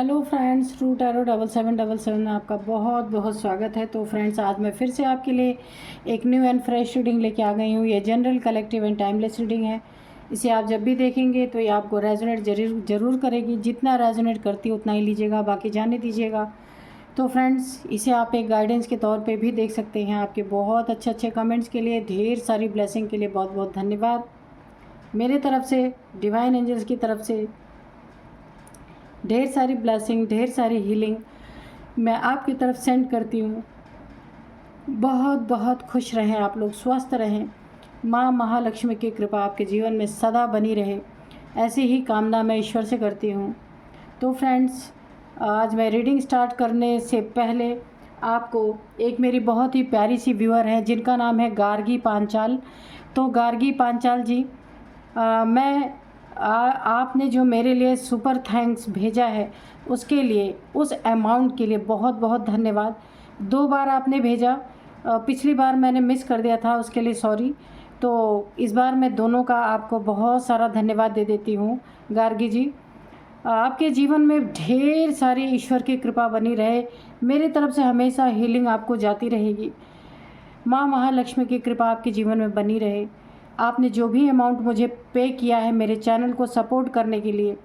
Hello friends, true tarot 7777 में आपका बहुत बहुत स्वागत है। तो फ्रेंड्स, आज मैं फिर से आपके लिए एक न्यू एंड फ्रेश रीडिंग लेके आ गई हूँ। ये general, collective and timeless reading है। इसे आप जब भी देखेंगे तो ये आपको रेजोनेट जरूर करेगी। जितना रेजोनेट करती है उतना ही लीजिएगा, बाकी जाने दीजिएगा। तो फ्रेंड्स, इसे आप एक गाइडेंस के तौर पे भी देख सकते हैं। आपके बहुत अच्छे कमेंट्स के लिए, ढेर सारी ब्लेसिंग के लिए बहुत बहुत धन्यवाद। मेरे तरफ से, डिवाइन एंजल्स की तरफ से ढेर सारी ब्लेसिंग, ढेर सारी हीलिंग मैं आपकी तरफ सेंड करती हूँ। बहुत बहुत खुश रहें आप लोग, स्वस्थ रहें। माँ महालक्ष्मी की कृपा आपके जीवन में सदा बनी रहे, ऐसी ही कामना मैं ईश्वर से करती हूँ। तो फ्रेंड्स, आज मैं रीडिंग स्टार्ट करने से पहले आपको एक मेरी बहुत ही प्यारी सी व्यूअर है जिनका नाम है गार्गी पांचाल। तो गार्गी पांचाल जी, मैं आपने जो मेरे लिए सुपर थैंक्स भेजा है उसके लिए, उस अमाउंट के लिए बहुत बहुत धन्यवाद। 2 बार आपने भेजा, पिछली बार मैंने मिस कर दिया था, उसके लिए सॉरी। तो इस बार मैं दोनों का आपको बहुत सारा धन्यवाद दे देती हूँ। गार्गी जी, आपके जीवन में ढेर सारी ईश्वर की कृपा बनी रहे। मेरी तरफ से हमेशा हीलिंग आपको जाती रहेगी। माँ महालक्ष्मी की कृपा आपके जीवन में बनी रहे। आपने जो भी अमाउंट मुझे पे किया है मेरे चैनल को सपोर्ट करने के लिए,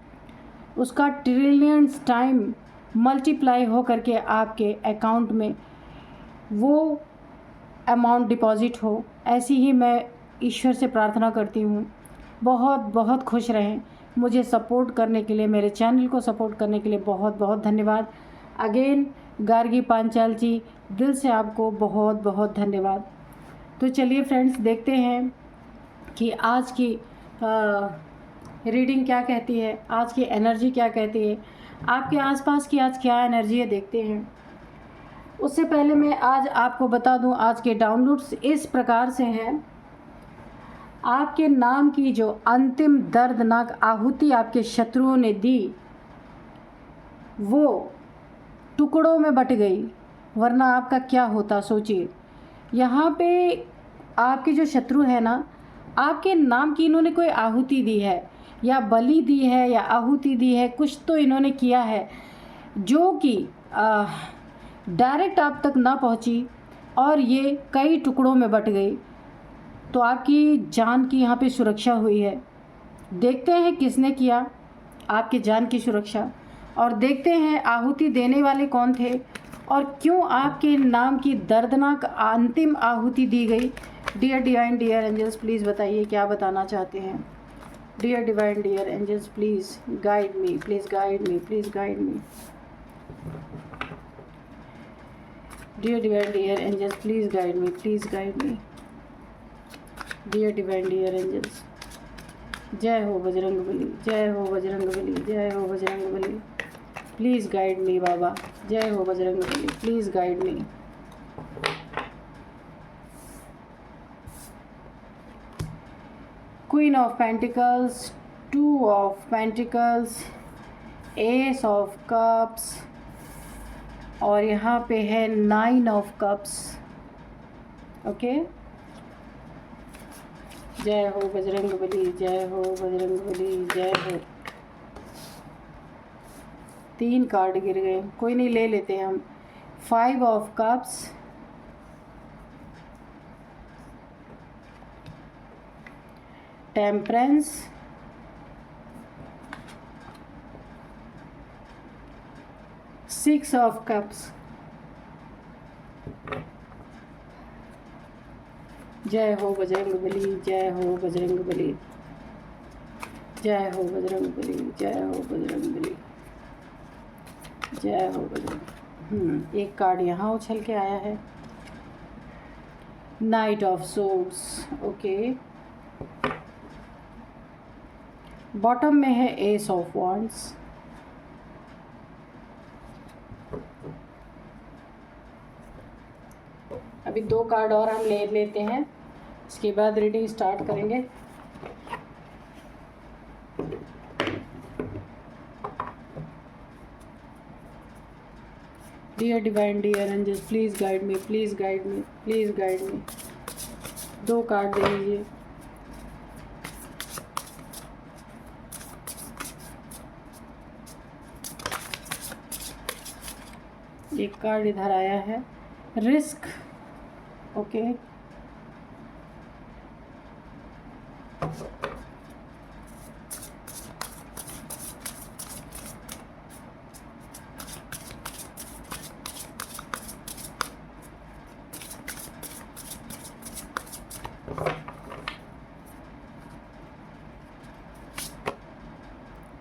उसका ट्रिलियंस टाइम मल्टीप्लाई हो करके आपके अकाउंट में वो अमाउंट डिपॉजिट हो, ऐसी ही मैं ईश्वर से प्रार्थना करती हूँ। बहुत बहुत खुश रहें। मुझे सपोर्ट करने के लिए, मेरे चैनल को सपोर्ट करने के लिए बहुत बहुत धन्यवाद। अगेन गार्गी पांचाल जी, दिल से आपको बहुत बहुत धन्यवाद। तो चलिए फ्रेंड्स, देखते हैं कि आज की रीडिंग क्या कहती है, आज की एनर्जी क्या कहती है, आपके आसपास की आज क्या एनर्जी है, देखते हैं। उससे पहले मैं आज आपको बता दूं, आज के डाउनलोड्स इस प्रकार से हैं। आपके नाम की जो अंतिम दर्दनाक आहुति आपके शत्रुओं ने दी, वो टुकड़ों में बट गई, वरना आपका क्या होता सोचिए। यहाँ पे आपके जो शत्रु है ना, आपके नाम की इन्होंने कोई आहुति दी है, या बलि दी है, या आहुति दी है, कुछ तो इन्होंने किया है जो कि डायरेक्ट आप तक ना पहुंची और ये कई टुकड़ों में बट गई। तो आपकी जान की यहाँ पे सुरक्षा हुई है। देखते हैं किसने किया आपकी जान की सुरक्षा, और देखते हैं आहुति देने वाले कौन थे और क्यों आपके नाम की दर्दनाक अंतिम आहुति दी गई। Dear divine, dear angels, please बताइए क्या बताना चाहते हैं। Dear divine, dear angels, please guide me, please guide me, please guide me. Dear divine, dear angels, please guide me, please guide me. Dear divine, dear angels, जय हो बजरंगबली, जय हो बजरंगबली, जय हो बजरंगबली। प्लीज़ गाइड मी बाबा, जय हो Bajrangbali, please guide me. Queen of pentacles, 2 of pentacles, ace of cups, और यहाँ पे है 9 ऑफ कप्स। ओके, जय हो बजरंगबली, जय हो बजरंगबली, जय हो। 3 कार्ड गिर गए, कोई नहीं, ले लेते हैं हम। 5 of cups, temperance, 6 of cups. जय हो बजरंगबली, जय हो बजरंगबली, जय हो बजरंगबली, जय हो बजरंगबली, जय हो बजरंग। एक कार्ड यहाँ उछल के आया है, night of swords. Okay, bottom में है एस ऑफ वॉन्ड्स। अभी 2 कार्ड और हम ले लेते हैं, इसके बाद रीडिंग स्टार्ट करेंगे। Dear divine, dear angels, please guide me, please guide me, please guide me. 2 card दे दीजिए। एक कार्ड इधर आया है, रिस्क। Okay,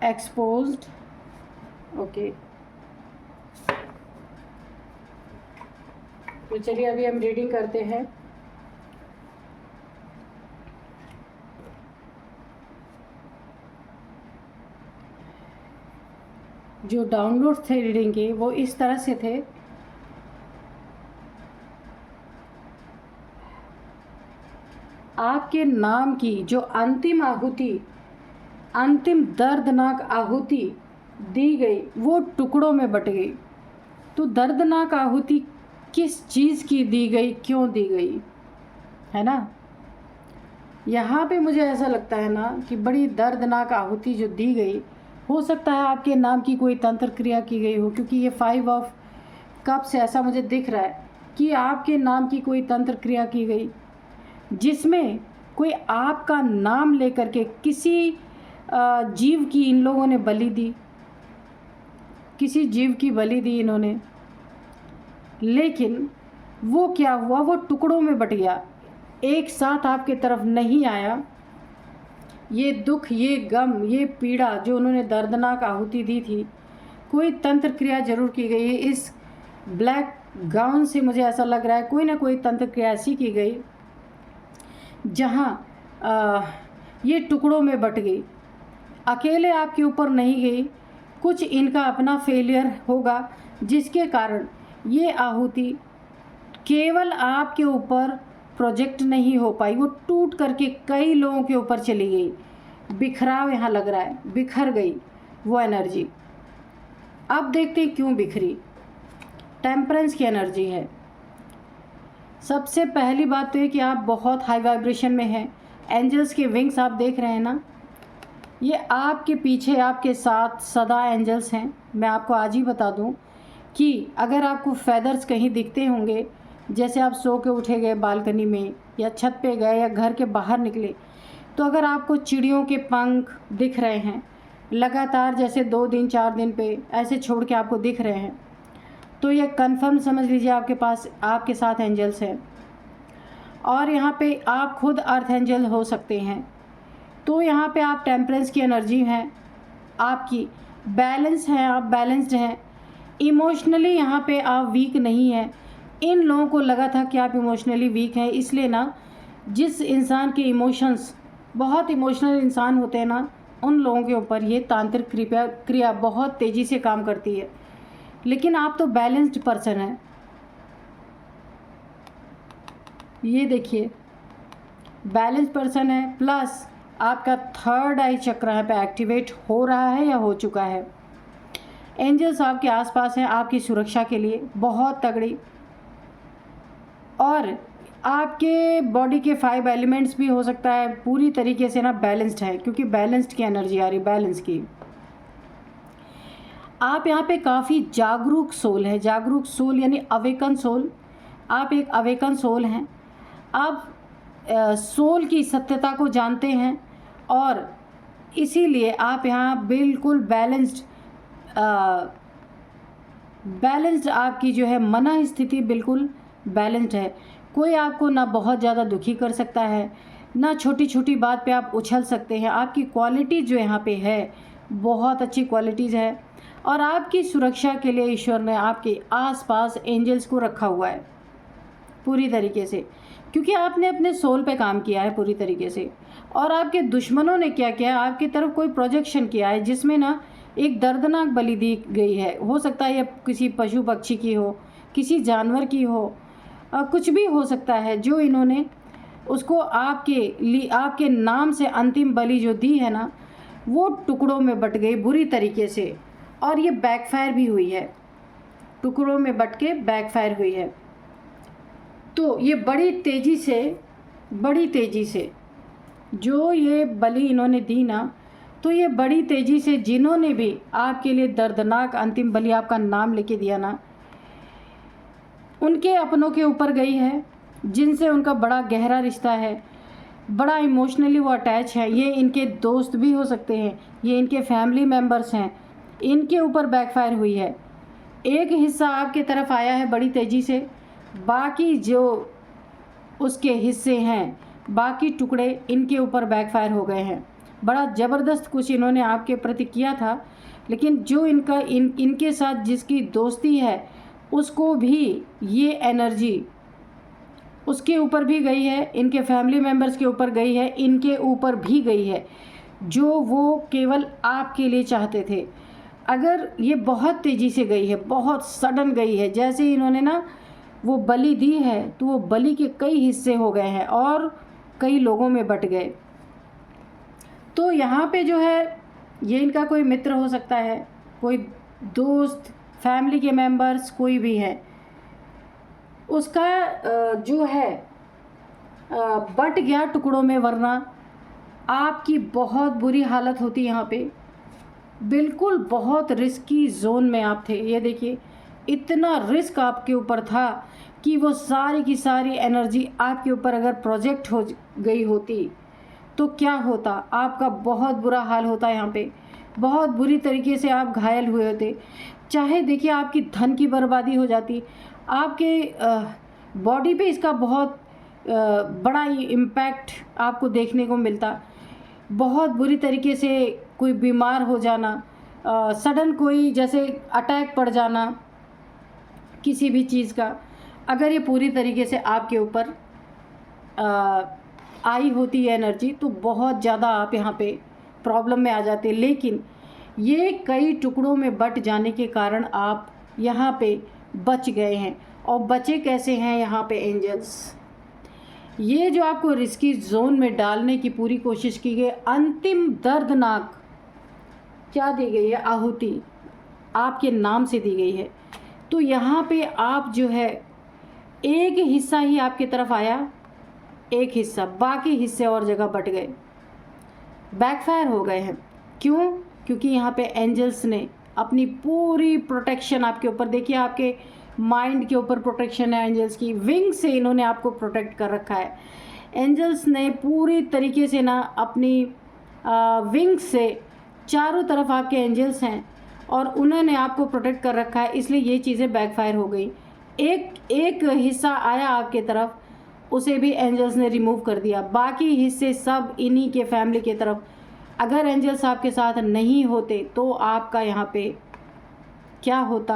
exposed. ओके, तो चलिए अभी हम रीडिंग करते हैं। जो डाउनलोड थे रीडिंग के वो इस तरह से थे, आपके नाम की जो अंतिम आहुति, अंतिम दर्दनाक आहुति दी गई वो टुकड़ों में बट गई। तो दर्दनाक आहुति किस चीज़ की दी गई, क्यों दी गई, है ना। यहाँ पे मुझे ऐसा लगता है ना कि बड़ी दर्दनाक आहुति जो दी गई, हो सकता है आपके नाम की कोई तंत्र क्रिया की गई हो, क्योंकि ये 5 ऑफ कप से ऐसा मुझे दिख रहा है कि आपके नाम की कोई तंत्र क्रिया की गई, जिसमें कोई आपका नाम लेकर के किसी जीव की इन लोगों ने बलि दी, किसी जीव की बलि दी इन्होंने। लेकिन वो क्या हुआ, वो टुकड़ों में बट गया, एक साथ आपके तरफ नहीं आया। ये दुख, ये गम, ये पीड़ा जो उन्होंने दर्दनाक आहुति दी थी, कोई तंत्र क्रिया जरूर की गई है। इस ब्लैक गाउन से मुझे ऐसा लग रहा है कोई ना कोई तंत्र क्रिया ऐसी की गई जहाँ ये टुकड़ों में बट गई, अकेले आपके ऊपर नहीं गई। कुछ इनका अपना फेलियर होगा जिसके कारण ये आहुति केवल आपके ऊपर प्रोजेक्ट नहीं हो पाई, वो टूट करके कई लोगों के ऊपर चली गई। बिखराव यहाँ लग रहा है, बिखर गई वो एनर्जी। अब देखते हैं क्यों बिखरी। टेम्परेंस की एनर्जी है। सबसे पहली बात तो ये कि आप बहुत हाई वाइब्रेशन में हैं। एंजल्स के विंग्स आप देख रहे हैं ना, ये आपके पीछे, आपके साथ सदा एंजल्स हैं। मैं आपको आज ही बता दूं कि अगर आपको फेदर्स कहीं दिखते होंगे, जैसे आप सो के उठे गए बालकनी में या छत पे गए या घर के बाहर निकले, तो अगर आपको चिड़ियों के पंख दिख रहे हैं लगातार, जैसे 2 दिन 4 दिन पे ऐसे छोड़ के आपको दिख रहे हैं, तो ये कंफर्म समझ लीजिए आपके पास, आपके साथ एंजल्स हैं। और यहाँ पे आप खुद अर्थ एंजल हो सकते हैं। तो यहाँ पे आप टेम्परेंस की एनर्जी हैं, आपकी बैलेंस है, आप बैलेंस्ड हैं। इमोशनली यहाँ पे आप वीक नहीं हैं। इन लोगों को लगा था कि आप इमोशनली वीक हैं, इसलिए ना जिस इंसान के इमोशंस, बहुत इमोशनल इंसान होते हैं ना, उन लोगों के ऊपर ये तांत्रिक क्रिया बहुत तेज़ी से काम करती है। लेकिन आप तो बैलेंस्ड पर्सन हैं। ये देखिए, बैलेंस्ड पर्सन है, प्लस आपका 3rd आई चक्र यहाँ पे एक्टिवेट हो रहा है या हो चुका है। एंजल्स आपके आसपास हैं आपकी सुरक्षा के लिए, बहुत तगड़ी। और आपके बॉडी के 5 एलिमेंट्स भी हो सकता है पूरी तरीके से ना बैलेंस्ड है, क्योंकि बैलेंस्ड की एनर्जी आ रही, बैलेंस की। आप यहाँ पे काफ़ी जागरूक सोल है। जागरूक सोल यानी अवेकन सोल। आप एक अवेकन सोल हैं। आप सोल की सत्यता को जानते हैं और इसीलिए आप यहाँ बिल्कुल बैलेंस्ड आपकी जो है मन स्थिति बिल्कुल बैलेंस्ड है। कोई आपको ना बहुत ज़्यादा दुखी कर सकता है, ना छोटी छोटी बात पे आप उछल सकते हैं। आपकी क्वालिटी जो यहाँ पे है बहुत अच्छी क्वालिटीज़ है। और आपकी सुरक्षा के लिए ईश्वर ने आपके आसपास एंजल्स को रखा हुआ है पूरी तरीके से, क्योंकि आपने अपने सोल पे काम किया है पूरी तरीके से। और आपके दुश्मनों ने क्या किया, आपकी तरफ कोई प्रोजेक्शन किया है जिसमें ना एक दर्दनाक बलि दी गई है। हो सकता है ये किसी पशु पक्षी की हो, किसी जानवर की हो, कुछ भी हो सकता है, जो इन्होंने उसको आपके नाम से अंतिम बलि जो दी है ना, वो टुकड़ों में बट गई बुरी तरीके से। और ये बैकफायर भी हुई है, टुकड़ों में बट के बैकफायर हुई है। तो ये बड़ी तेज़ी से जो ये बलि इन्होंने दी ना, तो ये बड़ी तेज़ी से जिन्होंने भी आपके लिए दर्दनाक अंतिम बलि आपका नाम लेके दिया ना, उनके अपनों के ऊपर गई है, जिनसे उनका बड़ा गहरा रिश्ता है, बड़ा इमोशनली वो अटैच है। ये इनके दोस्त भी हो सकते हैं, ये इनके फैमिली मेम्बर्स हैं, इनके ऊपर बैकफायर हुई है। एक हिस्सा आपके तरफ आया है बड़ी तेज़ी से, बाकी जो उसके हिस्से हैं, बाकी टुकड़े इनके ऊपर बैकफायर हो गए हैं। बड़ा ज़बरदस्त कुछ इन्होंने आपके प्रति किया था, लेकिन जो इनके साथ जिसकी दोस्ती है उसको भी ये एनर्जी उसके ऊपर भी गई है, इनके फैमिली मेम्बर्स के ऊपर गई है, इनके ऊपर भी गई है, जो वो केवल आपके लिए चाहते थे। अगर ये बहुत तेज़ी से गई है, बहुत सडन गई है, जैसे इन्होंने ना वो बलि दी है तो वो बलि के कई हिस्से हो गए हैं और कई लोगों में बट गए। तो यहाँ पे जो है ये इनका कोई मित्र हो सकता है, कोई दोस्त, फैमिली के मेंबर्स, कोई भी है, उसका जो है बट गया टुकड़ों में, वरना आपकी बहुत बुरी हालत होती यहाँ पे। बिल्कुल बहुत रिस्की जोन में आप थे। ये देखिए इतना रिस्क आपके ऊपर था कि वो सारी की सारी एनर्जी आपके ऊपर अगर प्रोजेक्ट हो गई होती तो क्या होता, आपका बहुत बुरा हाल होता। यहाँ पे बहुत बुरी तरीके से आप घायल हुए होते। चाहे देखिए आपकी धन की बर्बादी हो जाती, आपके बॉडी पे इसका बहुत बड़ा इम्पैक्ट आपको देखने को मिलता। बहुत बुरी तरीके से कोई बीमार हो जाना, सडन कोई जैसे अटैक पड़ जाना किसी भी चीज़ का, अगर ये पूरी तरीके से आपके ऊपर आई होती है एनर्जी, तो बहुत ज़्यादा आप यहाँ पे प्रॉब्लम में आ जाते। लेकिन ये कई टुकड़ों में बट जाने के कारण आप यहाँ पे बच गए हैं। और बचे कैसे हैं यहाँ पे एंजल्स, ये जो आपको रिस्की जोन में डालने की पूरी कोशिश की गई, अंतिम दर्दनाक क्या दी गई है, आहुति आपके नाम से दी गई है। तो यहाँ पे आप जो है एक हिस्सा ही आपकी तरफ आया, एक हिस्सा, बाकी हिस्से और जगह बट गए, बैकफायर हो गए हैं। क्यों? क्योंकि यहाँ पे एंजल्स ने अपनी पूरी प्रोटेक्शन आपके ऊपर, देखिए आपके माइंड के ऊपर प्रोटेक्शन है एंजल्स की, विंग से इन्होंने आपको प्रोटेक्ट कर रखा है। एंजल्स ने पूरी तरीके से ना अपनी विंग से चारों तरफ आपके एंजल्स हैं और उन्होंने आपको प्रोटेक्ट कर रखा है, इसलिए ये चीज़ें बैकफायर हो गई। एक हिस्सा आया आपके तरफ, उसे भी एंजल्स ने रिमूव कर दिया, बाकी हिस्से सब इन्हीं के फैमिली के तरफ। अगर एंजल्स आपके साथ नहीं होते तो आपका यहाँ पे क्या होता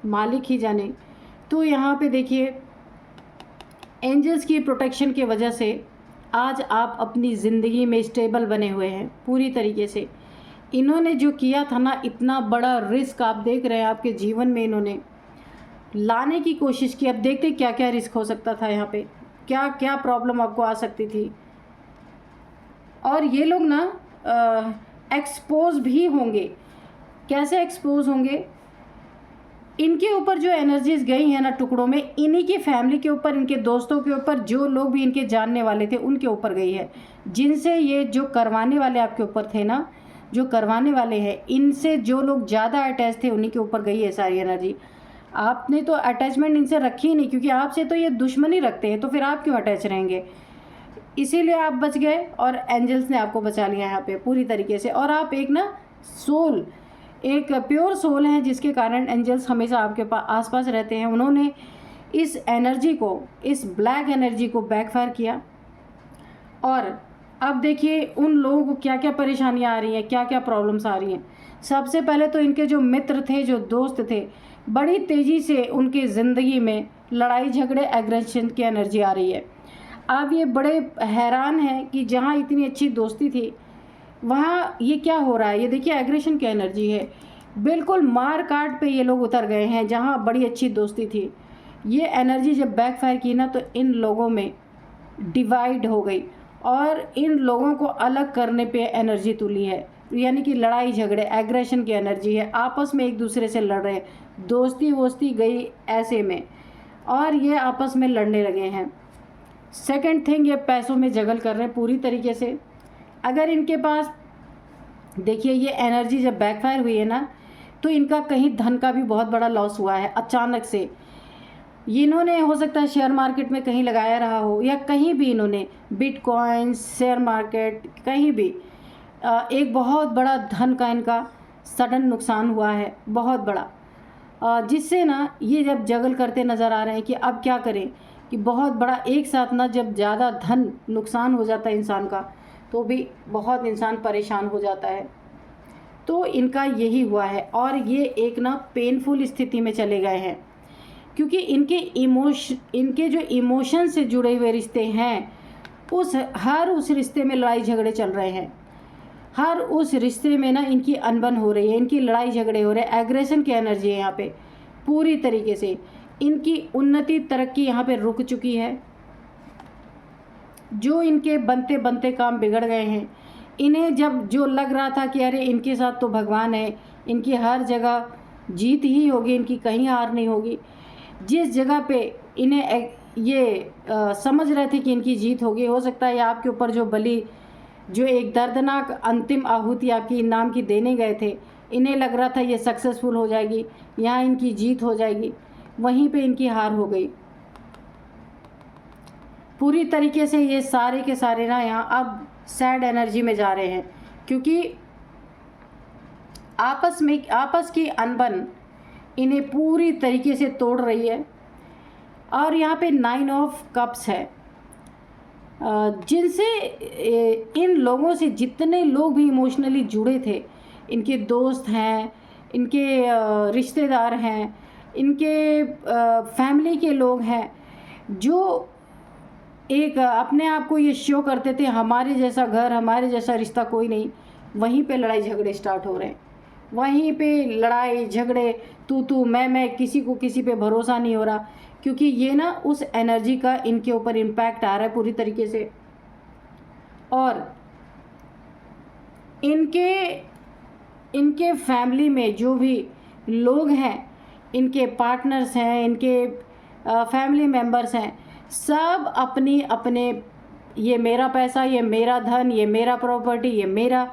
मालिक ही जाने। तो यहाँ पे देखिए एंजल्स की प्रोटेक्शन की वजह से आज आप अपनी ज़िंदगी में स्टेबल बने हुए हैं पूरी तरीके से। इन्होंने जो किया था ना, इतना बड़ा रिस्क आप देख रहे हैं आपके जीवन में इन्होंने लाने की कोशिश की। अब देखते क्या क्या रिस्क हो सकता था यहाँ पे, क्या क्या प्रॉब्लम आपको आ सकती थी। और ये लोग ना एक्सपोज भी होंगे। कैसे एक्सपोज होंगे? इनके ऊपर जो एनर्जीज गई हैं ना टुकड़ों में, इन्हीं की फैमिली के ऊपर, इनके दोस्तों के ऊपर, जो लोग भी इनके जानने वाले थे उनके ऊपर गई है। जिनसे ये जो करवाने वाले आपके ऊपर थे ना, जो करवाने वाले हैं, इनसे जो लोग ज़्यादा अटैच थे उन्हीं के ऊपर गई है सारी एनर्जी। आपने तो अटैचमेंट इनसे रखी ही नहीं, क्योंकि आपसे तो ये दुश्मनी रखते हैं, तो फिर आप क्यों अटैच रहेंगे। इसीलिए आप बच गए और एंजल्स ने आपको बचा लिया यहाँ पे पूरी तरीके से। और आप एक ना सोल, एक प्योर सोल है, जिसके कारण एंजल्स हमेशा आपके आसपास रहते हैं। उन्होंने इस एनर्जी को, इस ब्लैक एनर्जी को बैकफायर किया। और अब देखिए उन लोगों को क्या क्या परेशानियाँ आ रही हैं, क्या क्या प्रॉब्लम्स आ रही हैं। सबसे पहले तो इनके जो मित्र थे, जो दोस्त थे, बड़ी तेज़ी से उनकी ज़िंदगी में लड़ाई झगड़े, एग्रेशन की एनर्जी आ रही है। अब ये बड़े हैरान हैं कि जहाँ इतनी अच्छी दोस्ती थी वहाँ ये क्या हो रहा है। ये देखिए एग्रेशन की एनर्जी है, बिल्कुल मार काट पे ये लोग उतर गए हैं जहाँ बड़ी अच्छी दोस्ती थी। ये एनर्जी जब बैकफायर की ना, तो इन लोगों में डिवाइड हो गई और इन लोगों को अलग करने पे एनर्जी तुली है। यानी कि लड़ाई झगड़े, एग्रेशन की एनर्जी है, आपस में एक दूसरे से लड़ रहे, दोस्ती वोस्ती गई ऐसे में, और ये आपस में लड़ने लगे हैं। सेकंड थिंग, ये पैसों में जगल कर रहे हैं पूरी तरीके से। अगर इनके पास देखिए ये एनर्जी जब बैकफायर हुई है ना, तो इनका कहीं धन का भी बहुत बड़ा लॉस हुआ है अचानक से। इन्होंने हो सकता है शेयर मार्केट में कहीं लगाया रहा हो, या कहीं भी इन्होंने बिटकॉइंस, शेयर मार्केट, कहीं भी एक बहुत बड़ा धन का इनका सडन नुकसान हुआ है, बहुत बड़ा, जिससे ना ये जब जगल करते नज़र आ रहे हैं कि अब क्या करें, कि बहुत बड़ा एक साथ ना जब ज़्यादा धन नुकसान हो जाता है इंसान का, तो भी बहुत इंसान परेशान हो जाता है। तो इनका यही हुआ है, और ये एक ना पेनफुल स्थिति में चले गए हैं, क्योंकि इनके जो इमोशन से जुड़े हुए रिश्ते हैं, हर उस रिश्ते में लड़ाई झगड़े चल रहे हैं। हर उस रिश्ते में ना इनकी अनबन हो रही है, इनकी लड़ाई झगड़े हो रहे हैं, एग्रेशन की एनर्जी है यहाँ पे पूरी तरीके से। इनकी उन्नति तरक्की यहाँ पे रुक चुकी है। जो इनके बनते बनते काम बिगड़ गए हैं, इन्हें जब जो लग रहा था कि अरे इनके साथ तो भगवान है, इनकी हर जगह जीत ही होगी, इनकी कहीं हार नहीं होगी, जिस जगह पे इन्हें ये समझ रहे थे कि इनकी जीत होगी, हो सकता है आपके ऊपर जो बलि, जो एक दर्दनाक अंतिम आहुति आपकी नाम की देने गए थे, इन्हें लग रहा था ये सक्सेसफुल हो जाएगी, यहाँ इनकी जीत हो जाएगी, वहीं पे इनकी हार हो गई पूरी तरीके से। ये सारे के सारे ना यहाँ अब सैड एनर्जी में जा रहे हैं, क्योंकि आपस की अनबन इन्हें पूरी तरीके से तोड़ रही है। और यहाँ पे 9 ऑफ कप्स है, जिनसे इन लोगों से जितने लोग भी इमोशनली जुड़े थे, इनके दोस्त हैं, इनके रिश्तेदार हैं, इनके फैमिली के लोग हैं, जो एक अपने आप को ये शो करते थे हमारे जैसा घर, हमारे जैसा रिश्ता कोई नहीं, वहीं पे लड़ाई झगड़े स्टार्ट हो रहे हैं। वहीं पे लड़ाई झगड़े, तू मैं, किसी को किसी पे भरोसा नहीं हो रहा, क्योंकि ये ना उस एनर्जी का इनके ऊपर इम्पैक्ट आ रहा है पूरी तरीके से। और इनके फैमिली में जो भी लोग हैं, इनके पार्टनर्स हैं, इनके फैमिली मेम्बर्स हैं, सब अपने ये मेरा पैसा, ये मेरा धन, ये मेरा प्रॉपर्टी, ये मेरा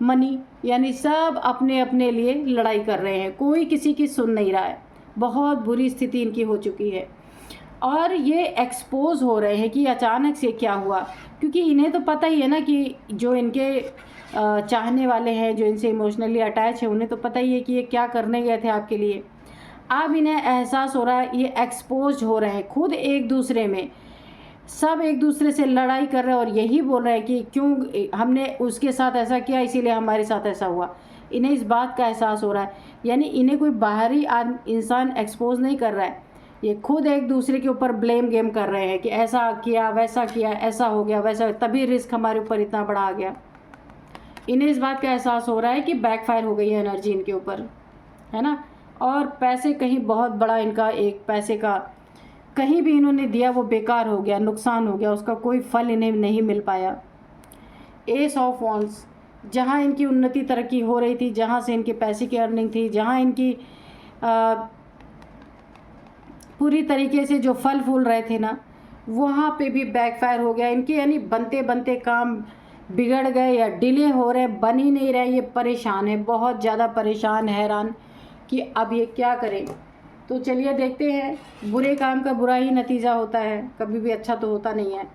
मनी, यानी सब अपने अपने लिए लड़ाई कर रहे हैं, कोई किसी की सुन नहीं रहा है। बहुत बुरी स्थिति इनकी हो चुकी है, और ये एक्सपोज हो रहे हैं कि अचानक से क्या हुआ, क्योंकि इन्हें तो पता ही है ना कि जो इनके चाहने वाले हैं, जो इनसे इमोशनली अटैच है, उन्हें तो पता ही है कि ये क्या करने गए थे आपके लिए। अब इन्हें एहसास हो रहा है, ये एक्सपोज हो रहे हैं खुद एक दूसरे में, सब एक दूसरे से लड़ाई कर रहे हैं, और यही बोल रहे हैं कि क्यों हमने उसके साथ ऐसा किया, इसीलिए हमारे साथ ऐसा हुआ। इन्हें इस बात का एहसास हो रहा है, यानी इन्हें कोई बाहरी इंसान एक्सपोज नहीं कर रहा है, ये खुद एक दूसरे के ऊपर ब्लेम गेम कर रहे हैं कि ऐसा किया, वैसा किया, ऐसा हो गया, वैसा, तभी रिस्क हमारे ऊपर इतना बड़ा आ गया। इन्हें इस बात का एहसास हो रहा है कि बैकफायर हो गई है एनर्जी इनके ऊपर, है ना। और पैसे कहीं बहुत बड़ा इनका एक पैसे का कहीं भी इन्होंने दिया वो बेकार हो गया, नुकसान हो गया, उसका कोई फल इन्हें नहीं मिल पाया। एस ऑफ वॉन्ड्स, जहाँ इनकी उन्नति तरक्की हो रही थी, जहाँ से इनके पैसे की अर्निंग थी, जहाँ इनकी पूरी तरीके से जो फल फूल रहे थे ना, वहाँ पे भी बैकफायर हो गया इनके, यानी बनते बनते काम बिगड़ गए या डिले हो रहे, बन ही नहीं रहे। ये परेशान है, बहुत ज़्यादा परेशान, हैरान कि अब ये क्या करें। तो चलिए देखते हैं, बुरे काम का बुरा ही नतीजा होता है, कभी भी अच्छा तो होता नहीं है।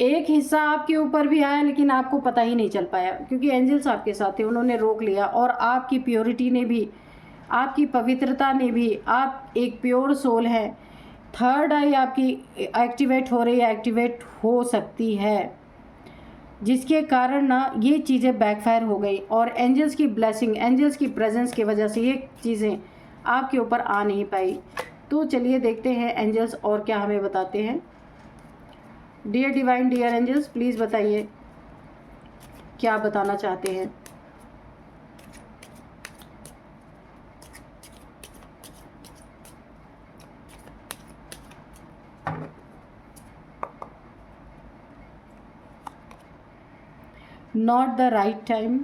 एक हिस्सा आपके ऊपर भी आया, लेकिन आपको पता ही नहीं चल पाया, क्योंकि एंजल्स आपके साथ थे, उन्होंने रोक लिया। और आपकी प्योरिटी ने भी, आपकी पवित्रता ने भी, आप एक प्योर सोल है, थर्ड आई आपकी एक्टिवेट हो रही है, एक्टिवेट हो सकती है, जिसके कारण ना ये चीज़ें बैकफायर हो गई। और एंजल्स की ब्लेसिंग, एंजल्स की प्रेजेंस की वजह से ये चीज़ें आपके ऊपर आ नहीं पाई। तो चलिए देखते हैं एंजल्स और क्या हमें बताते हैं। Dear divine, dear angels, please बताइए क्या बताना चाहते हैं। Not the right time.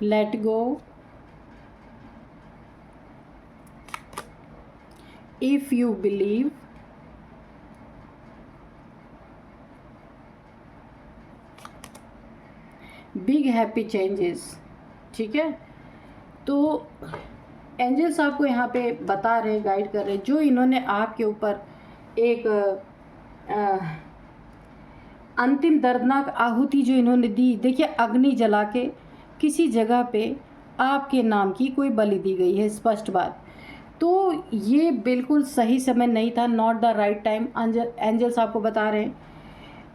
Let go. If you believe. Big happy changes. ठीक है, तो एंजल्स आपको यहाँ पे बता रहे, गाइड कर रहे, जो इन्होंने आपके ऊपर एक अंतिम दर्दनाक आहुति जो इन्होंने दी, देखिए अग्नि जला के किसी जगह पे आपके नाम की कोई बलि दी गई है, स्पष्ट बात। तो ये बिल्कुल सही समय नहीं था, not the right time, angels आपको बता रहे हैं।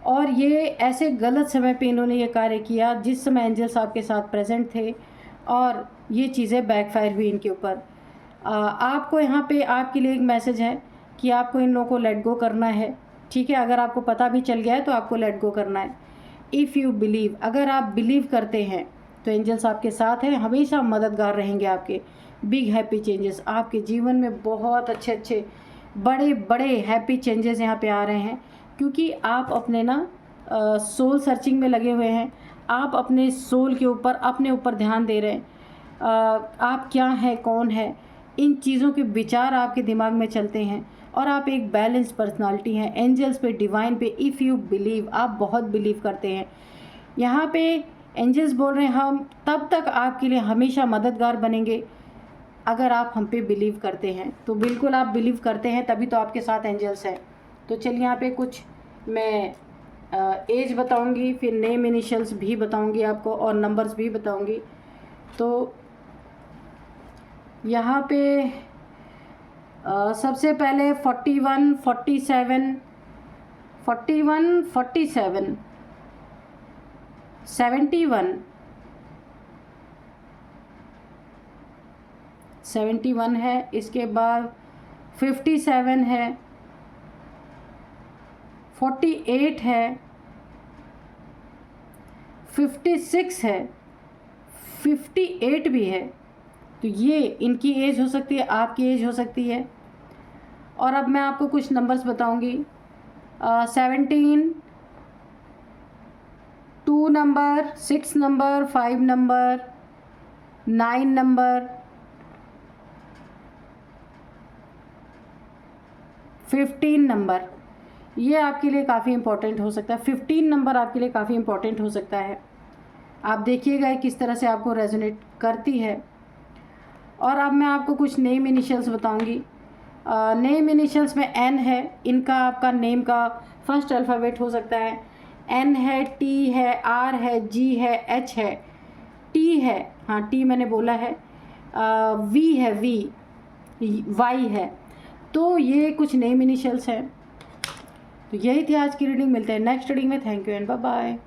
और ये ऐसे गलत समय पे इन्होंने ये कार्य किया जिस समय एंजल्स आपके साथ प्रेजेंट थे, और ये चीज़ें बैकफायर हुई इनके ऊपर। आपको यहाँ पे आपके लिए एक मैसेज है कि आपको इन लोगों को लेट गो करना है, ठीक है। अगर आपको पता भी चल गया है तो आपको लेट गो करना है। इफ़ यू बिलीव, अगर आप बिलीव करते हैं तो एंजल्स आपके साथ हैं, हमेशा मददगार रहेंगे आपके। बिग हैप्पी चेंजेस आपके जीवन में, बहुत अच्छे अच्छे बड़े बड़े हैप्पी चेंजेस यहाँ पे आ रहे हैं, क्योंकि आप अपने ना सोल सर्चिंग में लगे हुए हैं। आप अपने सोल के ऊपर, अपने ऊपर ध्यान दे रहे हैं। आप क्या हैं, कौन है, इन चीज़ों के विचार आपके दिमाग में चलते हैं, और आप एक बैलेंस पर्सनालिटी हैं। एंजल्स पे, डिवाइन पे इफ़ यू बिलीव, आप बहुत बिलीव करते हैं। यहाँ पे एंजल्स बोल रहे हैं हम तब तक आपके लिए हमेशा मददगार बनेंगे अगर आप हम पे बिलीव करते हैं। तो बिल्कुल आप बिलीव करते हैं तभी तो आपके साथ एंजल्स हैं। तो चलिए यहाँ पे कुछ मैं एज बताऊंगी, फिर नेम इनिशियल्स भी बताऊंगी आपको, और नंबर्स भी बताऊंगी। तो यहाँ पे सबसे पहले 41, 47, 41, 47, 71, 71 है। इसके बाद 57 है, 48 है, 56 है, 58 भी है। तो ये इनकी एज हो सकती है, आपकी एज हो सकती है। और अब मैं आपको कुछ नंबर्स बताऊंगी। 17, 2 number, 6 number, 5 number, 9 number, 15 number, ये आपके लिए काफ़ी इम्पोर्टेंट हो सकता है। 15 नंबर आपके लिए काफ़ी इम्पोर्टेंट हो सकता है। आप देखिएगा किस तरह से आपको रेजोनेट करती है। और अब मैं आपको कुछ नेम इनिशियल्स बताऊंगी। नेम इनिशियल्स में एन है, इनका आपका नेम का फर्स्ट अल्फ़ाबेट हो सकता है। एन है, टी है, आर है, जी है, एच है, टी है, हाँ टी मैंने बोला है, वी है, वाई है। तो ये कुछ नेम इनिशियल्स हैं। तो यही थी आज की रीडिंग। मिलते हैं नेक्स्ट रीडिंग में। Thank you and bye bye.